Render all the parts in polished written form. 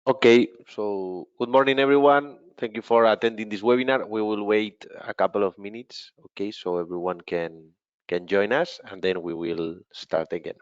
Okay, so good morning, everyone. Thank you for attending this webinar. We will wait a couple of minutes, okay, so everyone can join us, and then we will start again.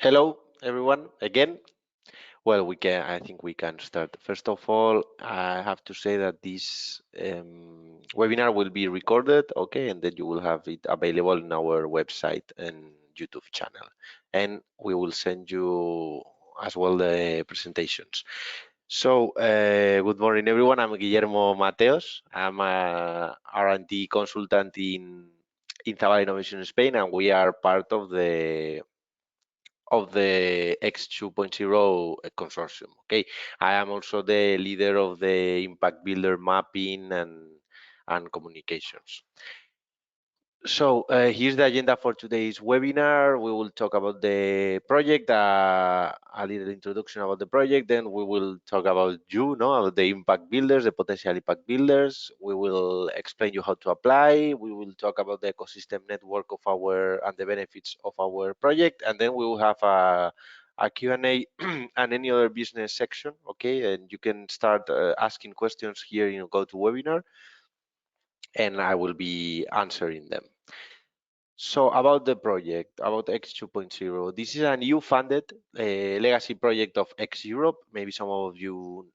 Hello, everyone, again. Well, I think we can start. First of all, I have to say that this webinar will be recorded, okay, and then you will have it available in our website and YouTube channel. And we will send you as well the presentations. So, good morning, everyone. I'm Guillermo Mateos. I'm a R&D consultant in Zabala Innovation Spain, and we are part of the X 2.0 consortium. Okay, I am also the leader of the impact builder mapping and communications. So here's the agenda for today's webinar. We will talk about the project, a little introduction about the project. Then we will talk about about the impact builders, the potential impact builders. We will explain you how to apply. We will talk about the ecosystem network of and the benefits of our project. And then we will have a Q&A and any other business section. Okay, and you can start asking questions here in GoToWebinar, and I will be answering them. So about the project, about X 2.0, this is a new funded legacy project of X Europe. Maybe some of you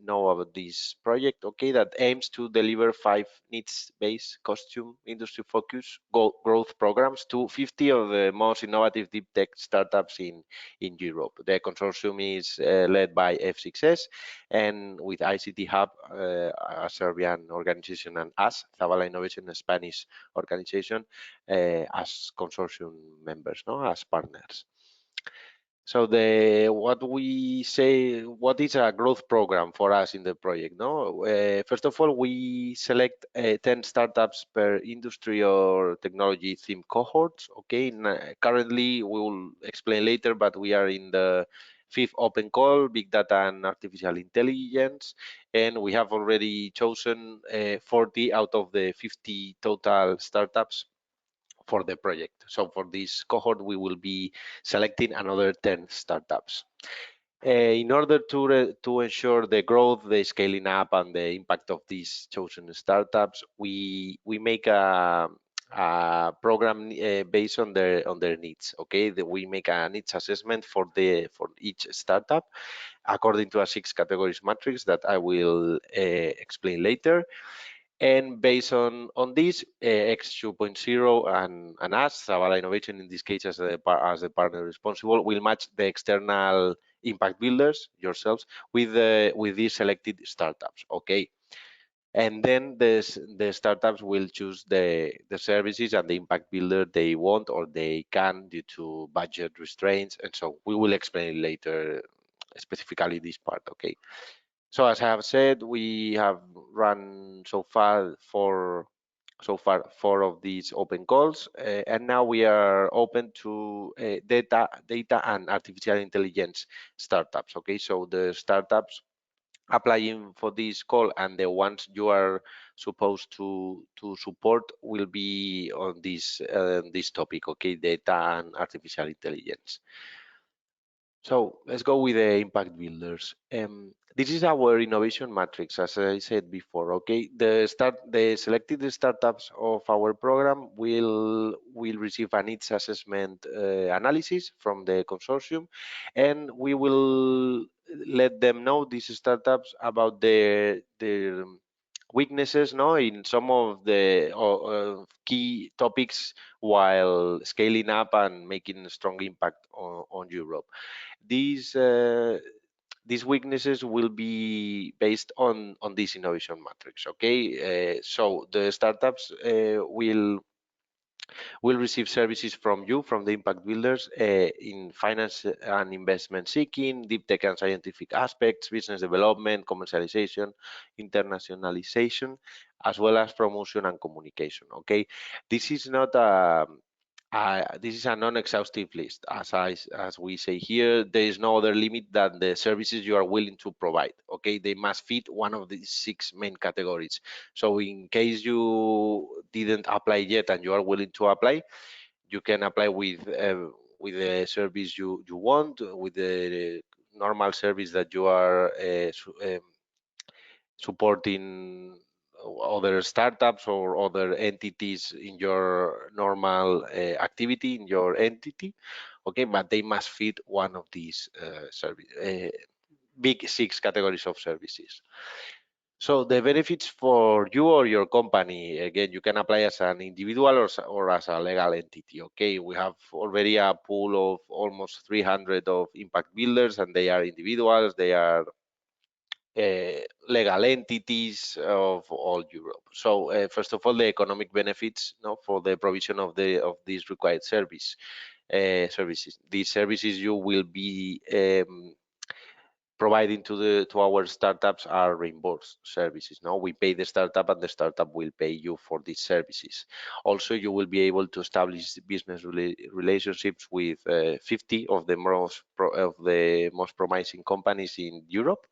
know about this project, okay, that aims to deliver 5 needs-based costume industry focus growth programs to 50 of the most innovative deep tech startups in Europe. The consortium is led by F6S and with ICT Hub, a Serbian organization, and us, Zabala Innovation, a Spanish organization, as consortium members, no, as partners. So what is a growth program for us in the project? No, first of all, we select 10 startups per industry or technology theme cohorts. Okay, currently we will explain later, but we are in the 5th open call, big data and artificial intelligence, and we have already chosen 40 out of the 50 total startups for the project. So for this cohort, we will be selecting another 10 startups. In order to ensure the growth, the scaling up, and the impact of these chosen startups, we make a program based on their needs. Okay, we make a needs assessment for each startup according to a 6 categories matrix that I will explain later. And based on this, X 2.0 and us, Zabala Innovation, in this case as the partner responsible, will match the external impact builders, yourselves, with these selected startups. Okay. And then the startups will choose the services and the impact builder they want or they can due to budget restraints. And so we will explain later specifically this part, okay? So as I have said, we have run so far four of these open calls, and now we are open to data and artificial intelligence startups. Okay, so the startups applying for this call and the ones you are supposed to support will be on this topic. Okay, data and artificial intelligence. So let's go with the impact builders. This is our innovation matrix, as I said before. Okay, the selected startups of our program will receive a needs assessment analysis from the consortium, and we will let them know these startups about their weaknesses, no, in some of the key topics while scaling up and making a strong impact on Europe. These these weaknesses will be based on this innovation matrix. Okay, so the startups will receive services from you, from the impact builders, in finance and investment seeking, deep tech and scientific aspects, business development, commercialization, internationalization, as well as promotion and communication. Okay, this is not this is a non-exhaustive list. As we say here, there is no other limit than the services you are willing to provide. Okay, they must fit one of the 6 main categories. So in case you didn't apply yet and you are willing to apply, you can apply with the service you want, with the normal service that you are supporting other startups or other entities in your normal activity in your entity. Okay, but they must fit one of these big 6 categories of services. So the benefits for you or your company, again, you can apply as an individual or as a legal entity. Okay, we have already a pool of almost 300 of impact builders, and they are individuals, they are legal entities of all Europe. So first of all, the economic benefits, no, for the provision of these required services. These services you will be providing to our startups are reimbursed services. No, we pay the startup and the startup will pay you for these services. Also, you will be able to establish business relationships with 50 of the most promising companies in Europe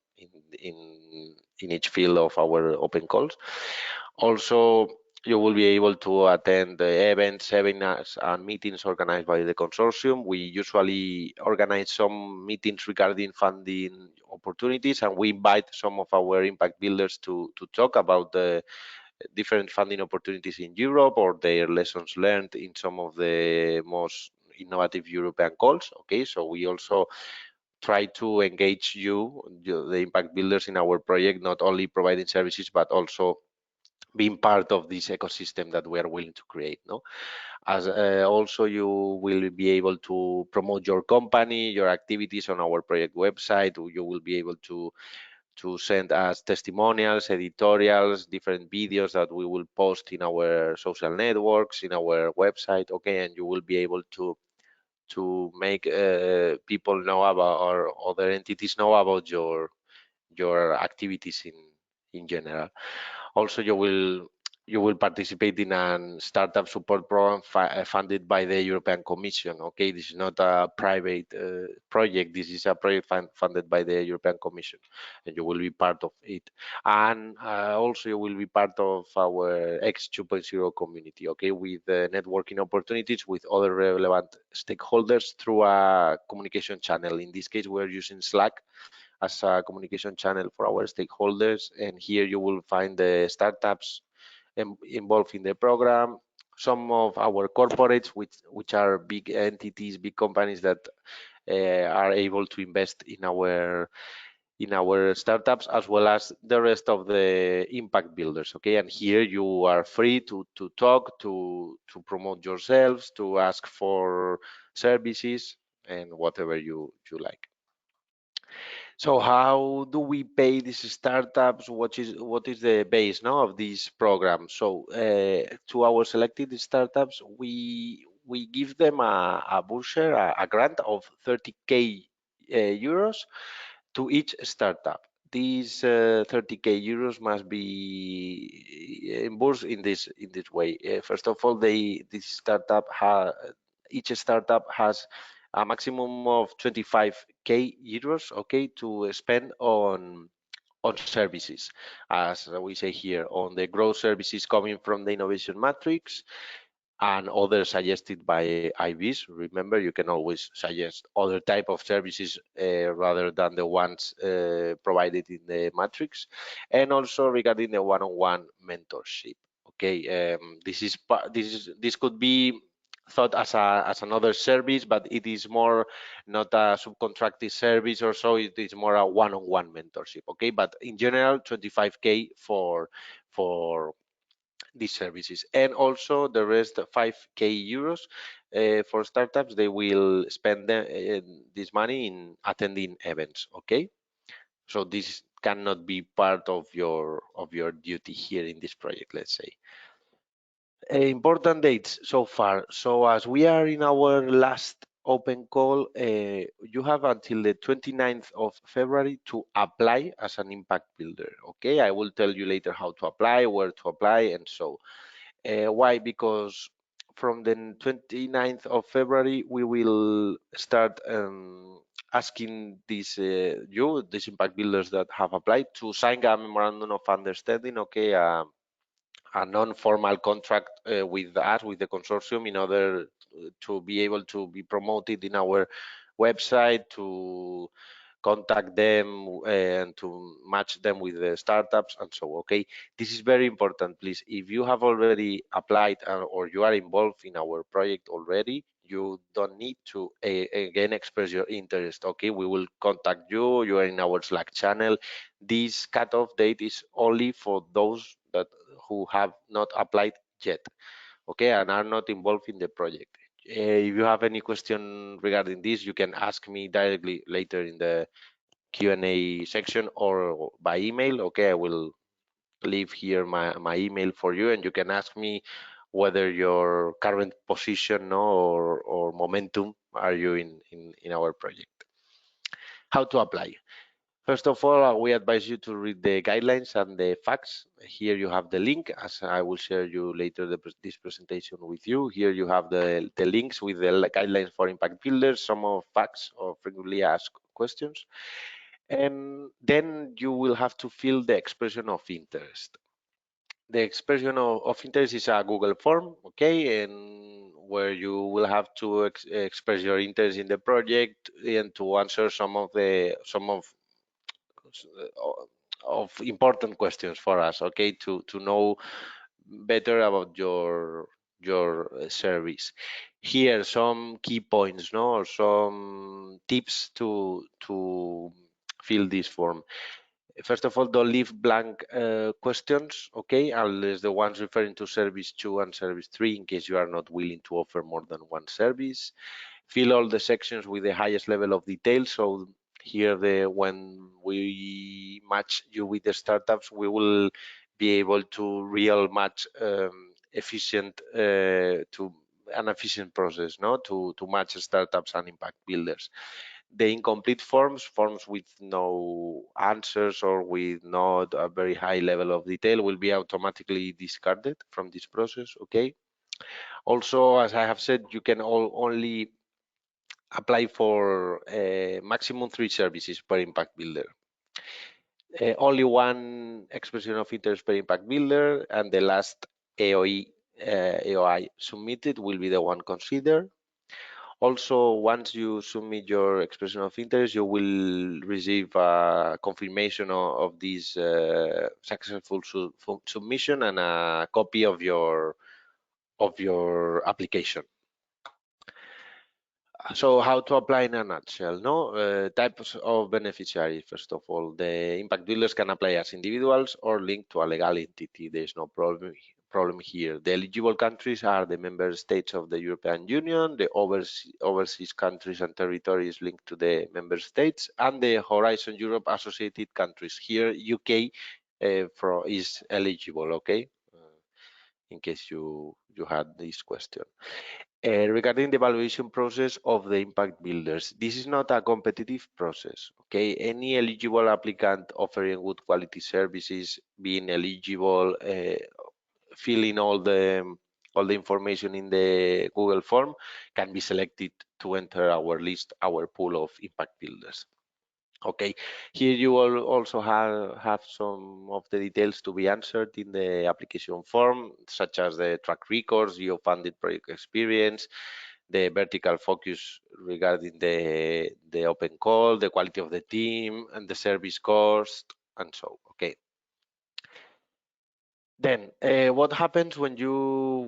in each field of our open calls. Also, you will be able to attend the events, seminars, and meetings organized by the consortium. We usually organize some meetings regarding funding opportunities, and we invite some of our impact builders to talk about the different funding opportunities in Europe or their lessons learned in some of the most innovative European calls. Okay, so we also try to engage the impact builders, in our project, not only providing services, but also being part of this ecosystem that we are willing to create. No, as also you will be able to promote your company, your activities on our project website. You will be able to send us testimonials, editorials, different videos that we will post in our social networks, in our website. Okay, and you will be able to make people know about, or other entities know about your activities in general. Also, you will participate in a startup support program funded by the European Commission. Okay, this is not a private project. This is a project funded by the European Commission, and you will be part of it. And also, you will be part of our X 2.0 community. Okay, with networking opportunities with other relevant stakeholders through a communication channel. In this case, we're using Slack as a communication channel for our stakeholders, and here you will find the startups involved in the program, some of our corporates, which are big entities, big companies that are able to invest in our startups, as well as the rest of the impact builders. Okay, and here you are free to talk, to promote yourselves, to ask for services, and whatever you like. So how do we pay these startups? What is the base now of this program? So to our selected startups, we give them a voucher, a grant of 30K euros to each startup. These 30K euros must be reimbursed in this way. First of all, each startup has a maximum of 25K euros, okay, to spend on services, as we say here, on the growth services coming from the innovation matrix and others suggested by IBs. Remember, you can always suggest other type of services rather than the ones provided in the matrix, and also regarding the one-on-one mentorship. Okay, this could be thought as another service, but it is more not a subcontracted service or so. It is more a one-on-one mentorship. Okay, but in general, 25K for these services, and also the rest 5K euros for startups. They will spend this money in attending events. Okay, so this cannot be part of your duty here in this project, let's say. Important dates so far. So as we are in our last open call, you have until the 29th of February to apply as an impact builder. Okay, I will tell you later how to apply, where to apply, and so. Why? Because from the 29th of February, we will start asking these impact builders that have applied to sign a memorandum of understanding, okay, a non-formal contract with us, with the consortium, in order to be able to be promoted in our website, to contact them and to match them with the startups and so. Okay, this is very important. Please, if you have already applied or you are involved in our project already, you don't need to again express your interest. Okay, we will contact you. You are in our Slack channel. This cutoff date is only for those that who have not applied yet, okay, and are not involved in the project. If you have any question regarding this, you can ask me directly later in the Q&A section or by email. Okay, I will leave here my email for you, and you can ask me whether your current position, no, or momentum are you in our project. How to apply? First of all, we advise you to read the guidelines and the facts. Here you have the link, as I will share you later this presentation with you. Here you have the links with the guidelines for impact builders, some of facts or frequently asked questions. And then you will have to fill the expression of interest. The expression of interest is a Google form, okay, and where you will have to express your interest in the project and to answer some of important questions for us, okay, to know better about your service. Here some key points, no, or some tips to fill this form. First of all, don't leave blank questions, okay, unless the ones referring to service 2 and service 3, in case you are not willing to offer more than one service. Fill all the sections with the highest level of detail. So here, when we match you with the startups, we will be able to real match efficient to an efficient process, no, to match startups and impact builders. The incomplete forms with no answers or with not a very high level of detail, will be automatically discarded from this process. Okay. Also, as I have said, you can only apply for maximum 3 services per impact builder. Only one expression of interest per impact builder, and the last AOI submitted will be the one considered. Also, once you submit your expression of interest, you will receive a confirmation of this successful submission and a copy of your application. So how to apply in a nutshell, no? Types of beneficiaries, first of all. The impact builders can apply as individuals or linked to a legal entity. There's no problem here. The eligible countries are the member states of the European Union, the overseas countries and territories linked to the member states, and the Horizon Europe associated countries. Here, UK is eligible, okay? In case you had this question. Regarding the evaluation process of the impact builders, this is not a competitive process. Okay, any eligible applicant offering good quality services, being eligible, filling all the information in the Google form, can be selected to enter our list, our pool of impact builders. Okay, here you will also have some of the details to be answered in the application form, such as the track records, your funded project experience, the vertical focus regarding the open call, the quality of the team, and the service cost, and so. Okay. Then, what happens when you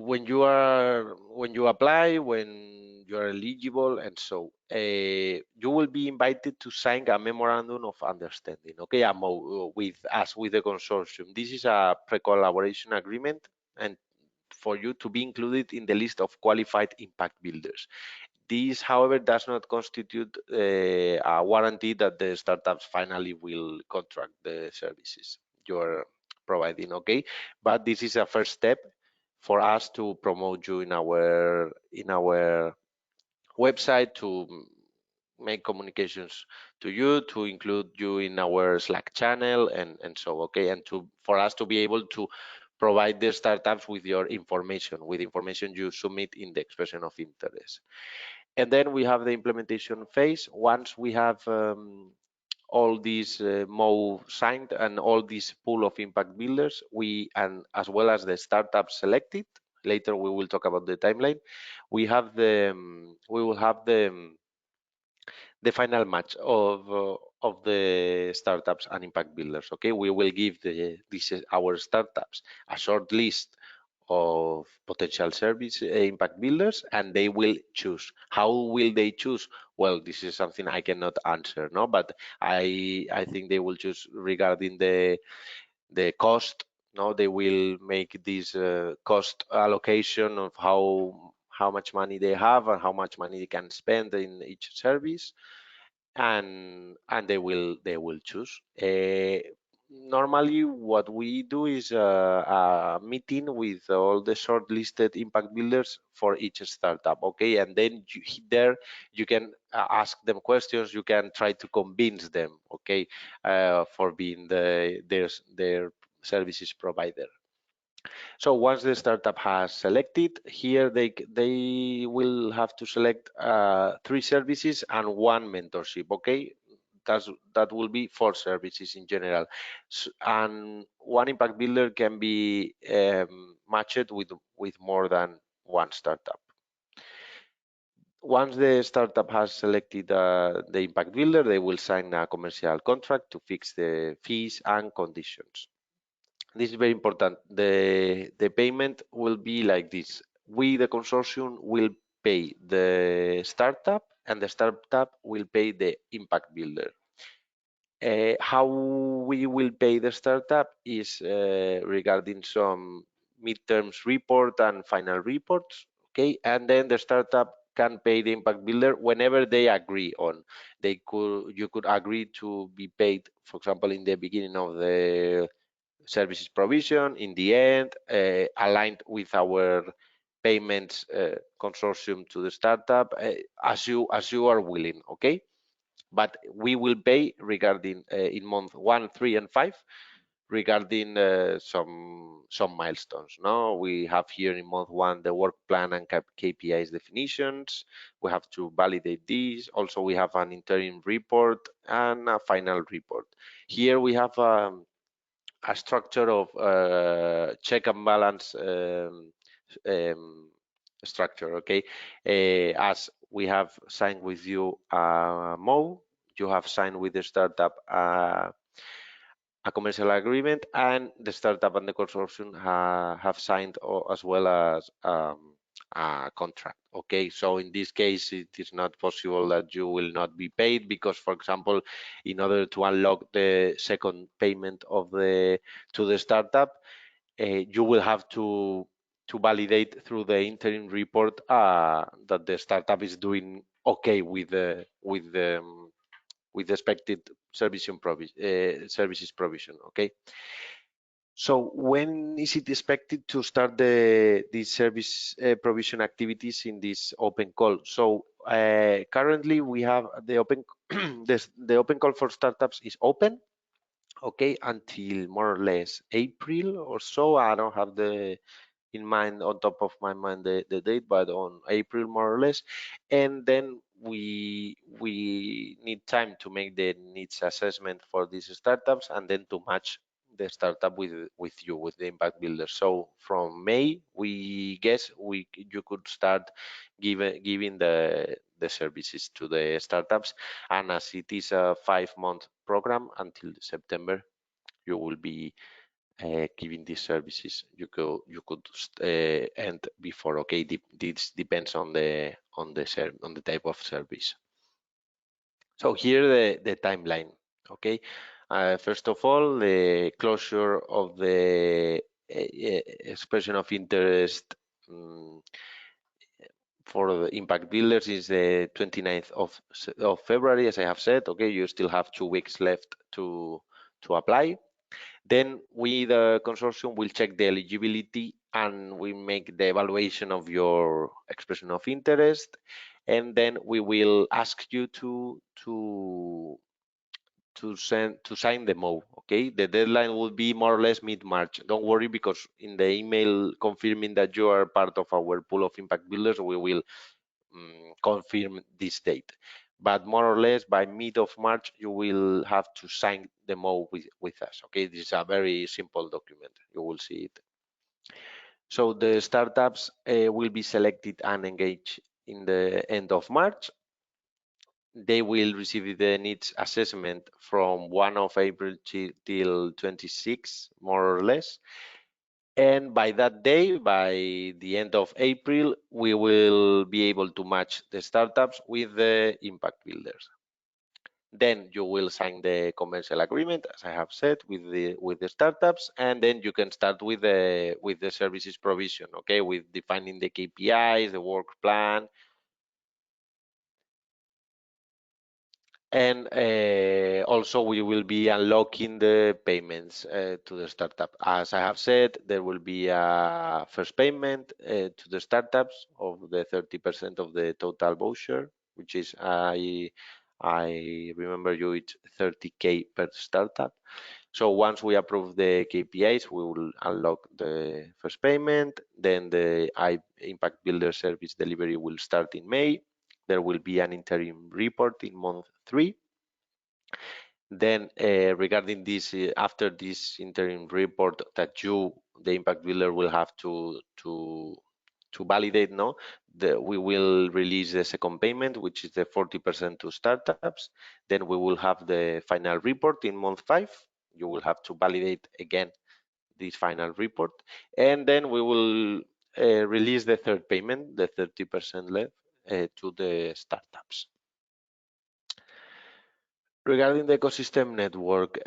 apply, when you are eligible, and so you will be invited to sign a memorandum of understanding, okay, with us, with the consortium. This is a pre-collaboration agreement, and for you to be included in the list of qualified impact builders. This, however, does not constitute a warranty that the startups finally will contract the services you're providing, okay? But this is a first step for us to promote you in our website, to make communications to you, to include you in our Slack channel, and so, okay, and for us to be able to provide the startups with your information, with information you submit in the expression of interest. And then we have the implementation phase. Once we have all these MO signed and all this pool of impact builders, and as well as the startups selected, later we will talk about the timeline, we will have the final match of the startups and impact builders. Okay, we will give our startups a short list of potential service impact builders, and they will choose. How will they choose? Well, this is something I cannot answer, no, but I think they will choose regarding the cost. No, they will make this cost allocation of how much money they have and how much money they can spend in each service, and they will choose. Normally, what we do is a meeting with all the shortlisted impact builders for each startup. Okay, and then there you can ask them questions. You can try to convince them. Okay, for being their services provider. So once the startup has selected, here they will have to select 3 services and 1 mentorship. Okay, that will be 4 services in general, and one impact builder can be matched with more than one startup. Once the startup has selected the impact builder, they will sign a commercial contract to fix the fees and conditions. This is very important. The payment will be like this. We, the consortium, will pay the startup, and the startup will pay the impact builder. How we will pay the startup is regarding some midterms report and final reports, okay? And then the startup can pay the impact builder whenever they agree on. You could agree to be paid, for example, in the beginning of the services provision, in the end, aligned with our payments consortium to the startup, as you are willing, okay? But we will pay regarding in month 1, 3, and 5 regarding some milestones. No, we have here in month 1 the work plan and KPIs definitions. We have to validate these. Also, we have an interim report and a final report. Here we have a structure of check and balance structure. Okay, as we have signed with you MO, you have signed with the startup a commercial agreement, and the startup and the consortium have signed as well as contract. Okay, so in this case, it is not possible that you will not be paid because, for example, in order to unlock the second payment of the to the startup, you will have to validate through the interim report that the startup is doing okay with the expected services provision. Okay. So when is it expected to start these service provision activities in this open call? So currently we have the open the open call for startups is open, okay, until more or less April or so. I don't have the in mind on top of my mind the date, but on April more or less. And then we need time to make the needs assessment for these startups and then to match the startup with you with the impact builder. So from May, we guess you could start giving the services to the startups, and as it is a 5-month program until September, you will be giving these services. You could end before. Okay, this depends on the type of service. So here the timeline. Okay, first of all, the closure of the expression of interest for the impact builders is the 29th of February, as I have said. Okay, you still have 2 weeks left to apply. Then we, the consortium, will check the eligibility and we make the evaluation of your expression of interest, and then we will ask you to sign the MO. Okay, the deadline will be more or less mid-March. Don't worry, because in the email confirming that you are part of our pool of impact builders, we will confirm this date. But more or less by mid of March, you will have to sign the MO with us. Okay, this is a very simple document. You will see it. So the startups will be selected and engaged in the end of March. They will receive the needs assessment from 1 of April till 26, more or less. And by that day, by the end of April, we will be able to match the startups with the impact builders. Then you will sign the commercial agreement, as I have said, with the startups, and then you can start with the services provision, okay, with defining the KPIs, the work plan, and also we will be unlocking the payments to the startup. As I have said, there will be a first payment to the startups of the 30% of the total voucher, which is I remember you, it's 30K per startup. So once we approve the KPIs, we will unlock the first payment. Then the impact builder service delivery will start in May. There will be an interim report in month 3. Then regarding this, after this interim report that the impact builder, will have to validate, no, we will release the second payment, which is the 40% to startups. Then we will have the final report in month 5. You will have to validate again this final report, and then we will release the third payment, the 30% left, to the startups. Regarding the ecosystem network,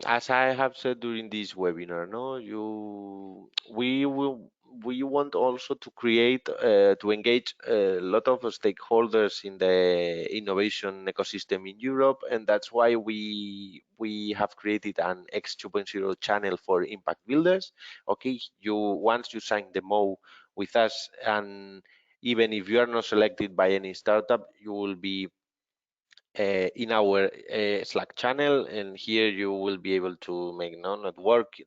as I have said during this webinar, no, we want also to create to engage a lot of stakeholders in the innovation ecosystem in Europe, and that's why we have created an X 2.0 channel for impact builders. Okay, once you sign the MO with us, and even if you are not selected by any startup, you will be in our Slack channel, and here you will be able to make networking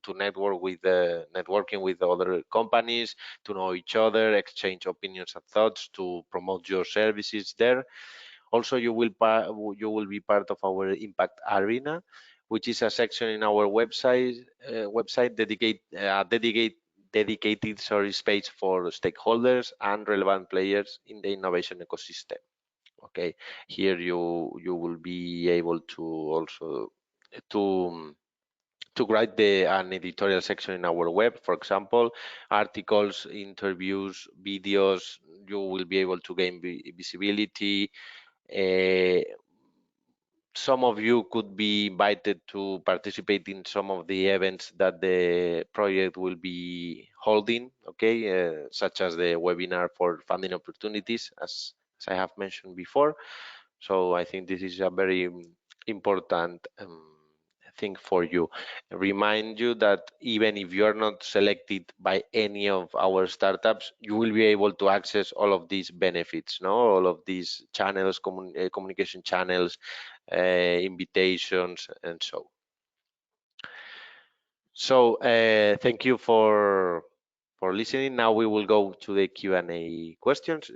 with other companies, to know each other, exchange opinions and thoughts, to promote your services there. Also, you will be part of our impact arena, which is a section in our website dedicated space for stakeholders and relevant players in the innovation ecosystem. Okay, here you will be able to also to to write an editorial section in our web, for example, articles, interviews, videos. You will be able to gain visibility. Uh, some of you could be invited to participate in some of the events that the project will be holding, okay, such as the webinar for funding opportunities, as I have mentioned before. So I think this is a very important thing for you. Remind you that even if you are not selected by any of our startups, you will be able to access all of these benefits, no? All of these channels, communication channels, invitations, and so. So thank you for listening. Now we will go to the Q&A questions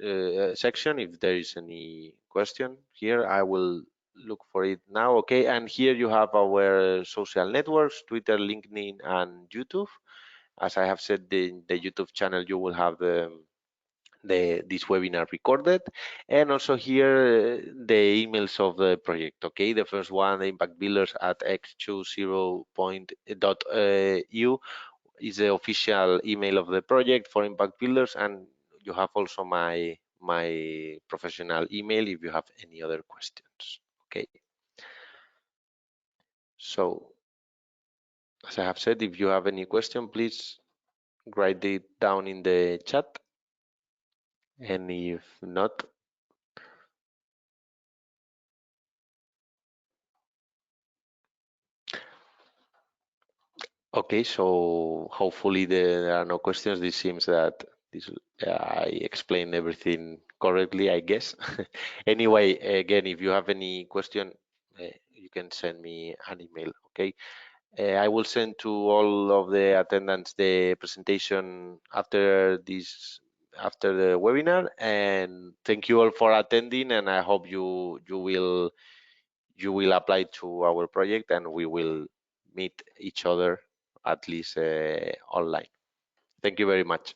section. If there is any question here, I will look for it now. Okay, and here you have our social networks: Twitter, LinkedIn, and YouTube. As I have said, the YouTube channel, you will have this webinar recorded, and also here the emails of the project. Okay, the first one, the impact builders at x20.eu, is the official email of the project for impact builders, and you have also my professional email if you have any other questions. Okay, so as I have said, if you have any question, please write it down in the chat, and if not, okay, so hopefully there are no questions. This seems that this I explained everything correctly, I guess. Anyway, again, if you have any question, you can send me an email, okay? I will send to all of the attendants the presentation after the webinar, and thank you all for attending, and I hope you will apply to our project, and we will meet each other at least online. Thank you very much.